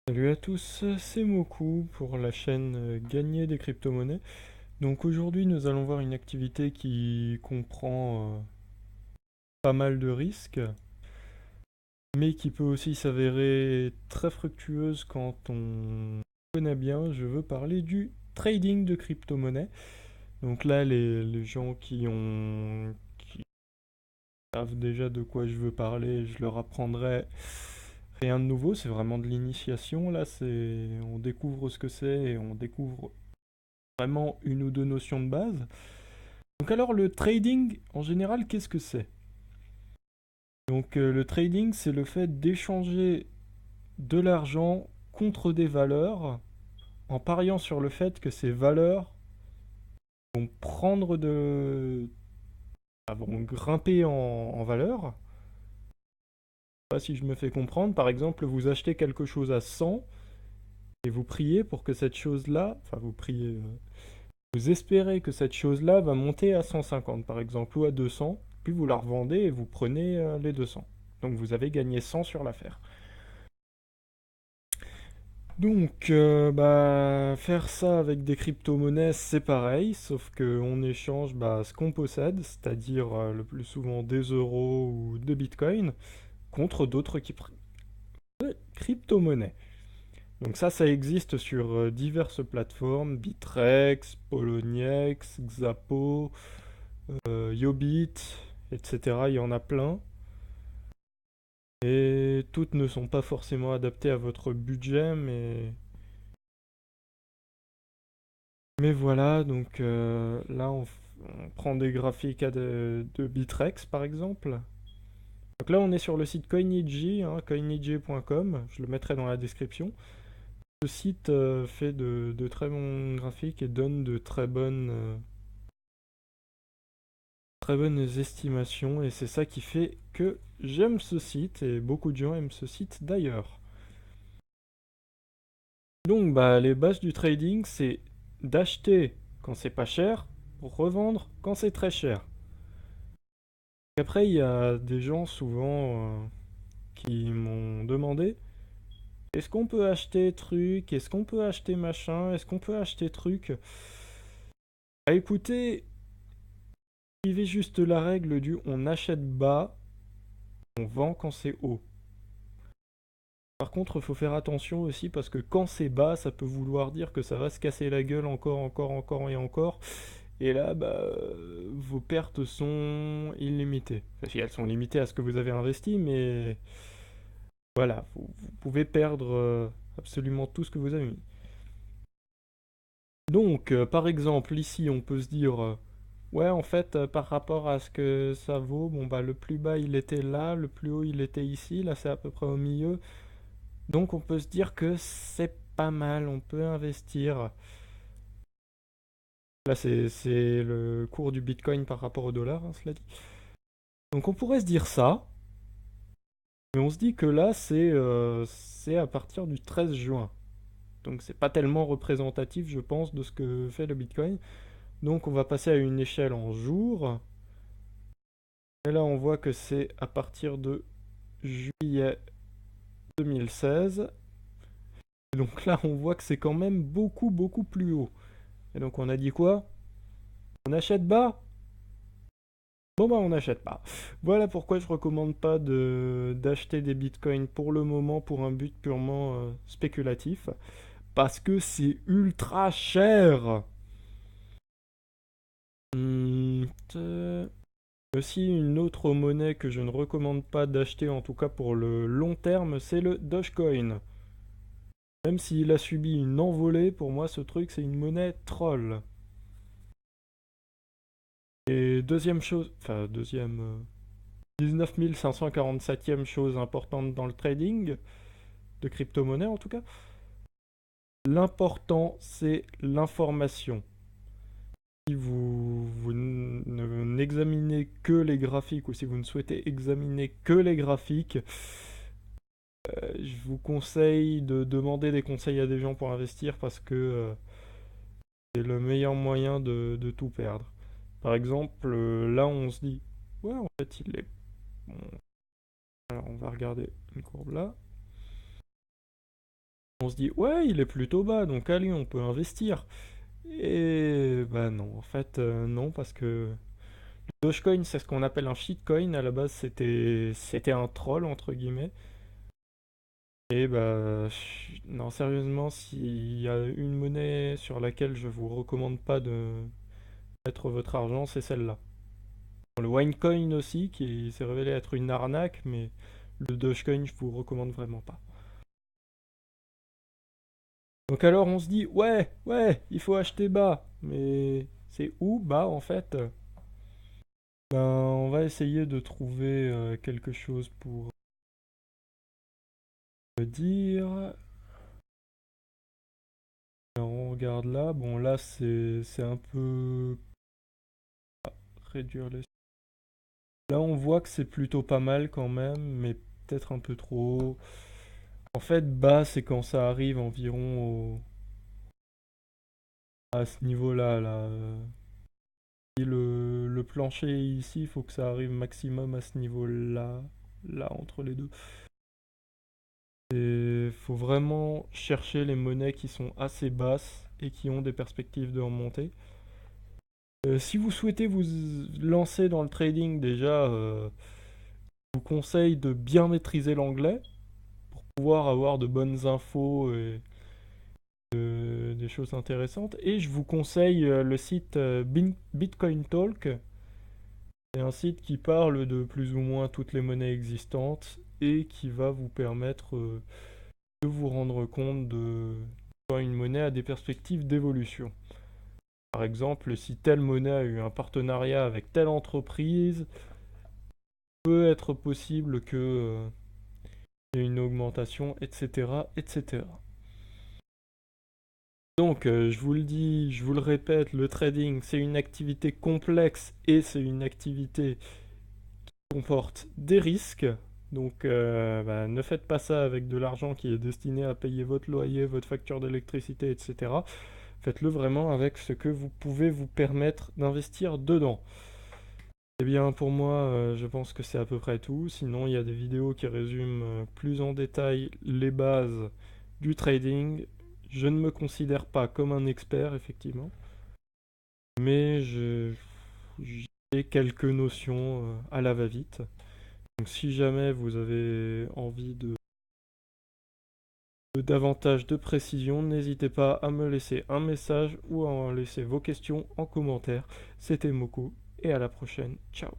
Salut à tous, c'est Moku pour la chaîne Gagner des crypto-monnaies. Donc aujourd'hui nous allons voir une activité qui comprend pas mal de risques, mais qui peut aussi s'avérer très fructueuse quand on connaît bien. Je veux parler du trading de crypto-monnaies. Donc là les gens qui savent déjà de quoi je veux parler, je leur apprendrai rien de nouveau, c'est vraiment de l'initiation. Là on découvre ce que c'est et on découvre vraiment une ou deux notions de base. Donc alors le trading, en général, qu'est-ce que c'est? Donc le trading, c'est le fait d'échanger de l'argent contre des valeurs en pariant sur le fait que ces valeurs vont prendre vont grimper en valeur. Je sais pas si je me fais comprendre. Par exemple, vous achetez quelque chose à 100 et vous priez pour que cette chose-là, enfin vous priez, vous espérez que cette chose-là va monter à 150 par exemple ou à 200, puis vous la revendez et vous prenez les 200. Donc vous avez gagné 100 sur l'affaire. Donc faire ça avec des crypto-monnaies c'est pareil, sauf qu'on échange ce qu'on possède, c'est-à-dire le plus souvent des euros ou des bitcoins, contre d'autres crypto-monnaies. Donc ça existe sur diverses plateformes, Bitrex, Poloniex, Xapo, Yobit, etc. Il y en a plein. Et toutes ne sont pas forcément adaptées à votre budget, mais voilà, donc là on prend des graphiques de Bitrex par exemple. Donc là on est sur le site Coiniji, hein, coiniji.com, je le mettrai dans la description. Ce site fait de très bons graphiques et donne de très bonnes estimations, et c'est ça qui fait que j'aime ce site et beaucoup de gens aiment ce site d'ailleurs. Donc les bases du trading, c'est d'acheter quand c'est pas cher pour revendre quand c'est très cher. Après, il y a des gens souvent qui m'ont demandé est-ce qu'on peut acheter truc, est-ce qu'on peut acheter machin, est-ce qu'on peut acheter truc. Ah écoutez, suivez juste la règle du on achète bas, on vend quand c'est haut. Par contre, il faut faire attention aussi parce que quand c'est bas, ça peut vouloir dire que ça va se casser la gueule encore, encore, encore et encore. Et là, vos pertes sont illimitées. Enfin, si elles sont limitées à ce que vous avez investi, mais voilà, vous pouvez perdre absolument tout ce que vous avez mis. Donc, par exemple, ici, on peut se dire, ouais, en fait, par rapport à ce que ça vaut, bon, le plus bas, il était là, le plus haut, il était ici, là, c'est à peu près au milieu. Donc, on peut se dire que c'est pas mal, on peut investir. Là, c'est le cours du Bitcoin par rapport au dollar, hein, cela dit. Donc, on pourrait se dire ça, mais on se dit que là, c'est à partir du 13 juin. Donc, c'est pas tellement représentatif, je pense, de ce que fait le Bitcoin. Donc, on va passer à une échelle en jours. Et là, on voit que c'est à partir de juillet 2016. Et donc là, on voit que c'est quand même beaucoup, beaucoup plus haut. Et donc, on a dit quoi? On achète bas? Bon, on n'achète pas. Voilà pourquoi je recommande pas d'acheter des bitcoins pour le moment pour un but purement spéculatif. Parce que c'est ultra cher. Hmm, aussi, une autre monnaie que je ne recommande pas d'acheter, en tout cas pour le long terme, c'est le Dogecoin. Même s'il a subi une envolée, pour moi, ce truc, c'est une monnaie troll. Et deuxième chose, enfin, 19 547e chose importante dans le trading, de crypto-monnaie en tout cas, l'important, c'est l'information. Si vous n'examinez que les graphiques ou si vous ne souhaitez examiner que les graphiques, je vous conseille de demander des conseils à des gens pour investir parce que c'est le meilleur moyen de tout perdre. Par exemple, là on se dit, ouais en fait il est bon. Alors on va regarder une courbe là. On se dit, ouais, il est plutôt bas, donc allez, on peut investir. Et bah non, en fait, non, parce que le Dogecoin, c'est ce qu'on appelle un shitcoin. À la base, c'était un troll, entre guillemets. Et bah, non, sérieusement, s'il y a une monnaie sur laquelle je vous recommande pas de mettre votre argent, c'est celle-là. Le Winecoin aussi, qui s'est révélé être une arnaque, mais le Dogecoin, je vous recommande vraiment pas. Donc alors on se dit, ouais, ouais, il faut acheter bas. Mais c'est où bas en fait? Ben, on va essayer de trouver quelque chose pour dire. Alors on regarde là. Bon là c'est un peu réduire les. Là on voit que c'est plutôt pas mal quand même, mais peut-être un peu trop haut. En fait bas c'est quand ça arrive environ à ce niveau-là là. Si le plancher est ici, il faut que ça arrive maximum à ce niveau-là, là entre les deux. Et faut vraiment chercher les monnaies qui sont assez basses et qui ont des perspectives de remontée. Si vous souhaitez vous lancer dans le trading, déjà, je vous conseille de bien maîtriser l'anglais pour pouvoir avoir de bonnes infos et des choses intéressantes. Et je vous conseille le site Bitcoin Talk. C'est un site qui parle de plus ou moins toutes les monnaies existantes et qui va vous permettre de vous rendre compte de quand une monnaie a des perspectives d'évolution. Par exemple, si telle monnaie a eu un partenariat avec telle entreprise, peut être possible que y ait une augmentation, etc., etc. Donc, je vous le dis, je vous le répète, le trading, c'est une activité complexe et c'est une activité qui comporte des risques. Donc, bah, ne faites pas ça avec de l'argent qui est destiné à payer votre loyer, votre facture d'électricité, etc. Faites-le vraiment avec ce que vous pouvez vous permettre d'investir dedans. Eh bien, pour moi, je pense que c'est à peu près tout. Sinon, il y a des vidéos qui résument plus en détail les bases du trading. Je ne me considère pas comme un expert, effectivement, mais j'ai quelques notions à la va-vite. Donc, si jamais vous avez envie de davantage de précision, n'hésitez pas à me laisser un message ou à laisser vos questions en commentaire. C'était Moko et à la prochaine. Ciao.